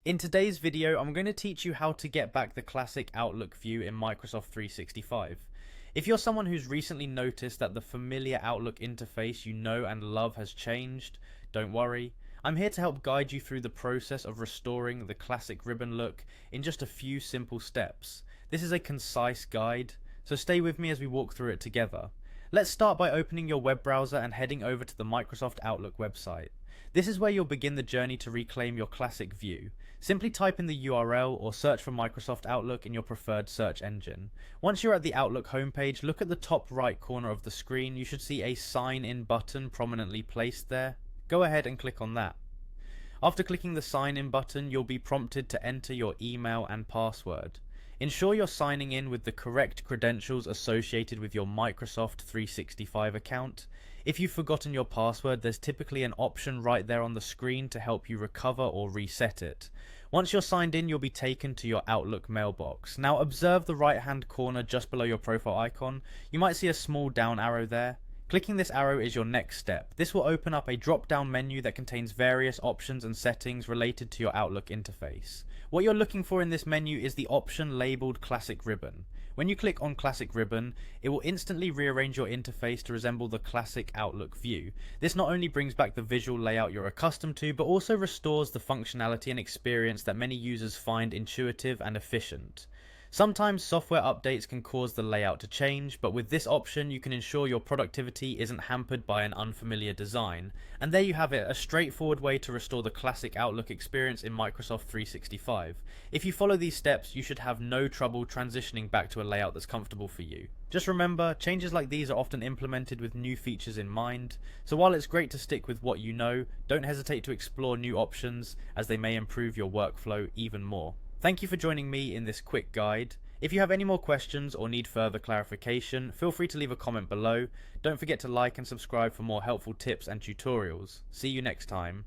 In today's video, I'm going to teach you how to get back the classic Outlook view in Microsoft 365. If you're someone who's recently noticed that the familiar Outlook interface you know and love has changed, don't worry. I'm here to help guide you through the process of restoring the classic ribbon look in just a few simple steps. This is a concise guide, so stay with me as we walk through it together. Let's start by opening your web browser and heading over to the Microsoft Outlook website. This is where you'll begin the journey to reclaim your classic view. Simply type in the URL or search for Microsoft Outlook in your preferred search engine. Once you're at the Outlook homepage, look at the top right corner of the screen. You should see a sign in button prominently placed there. Go ahead and click on that. After clicking the sign in button, you'll be prompted to enter your email and password. Ensure you're signing in with the correct credentials associated with your Microsoft 365 account. If you've forgotten your password, there's typically an option right there on the screen to help you recover or reset it. Once you're signed in, you'll be taken to your Outlook mailbox. Now observe the right hand corner just below your profile icon. You might see a small down arrow there. Clicking this arrow is your next step. This will open up a drop-down menu that contains various options and settings related to your Outlook interface. What you're looking for in this menu is the option labeled Classic Ribbon. When you click on Classic Ribbon, it will instantly rearrange your interface to resemble the classic Outlook view. This not only brings back the visual layout you're accustomed to, but also restores the functionality and experience that many users find intuitive and efficient. Sometimes software updates can cause the layout to change, but with this option you can ensure your productivity isn't hampered by an unfamiliar design. And there you have it, a straightforward way to restore the classic Outlook experience in Microsoft 365. If you follow these steps, you should have no trouble transitioning back to a layout that's comfortable for you. Just remember, changes like these are often implemented with new features in mind, so while it's great to stick with what you know, don't hesitate to explore new options as they may improve your workflow even more. Thank you for joining me in this quick guide. If you have any more questions or need further clarification, feel free to leave a comment below. Don't forget to like and subscribe for more helpful tips and tutorials. See you next time.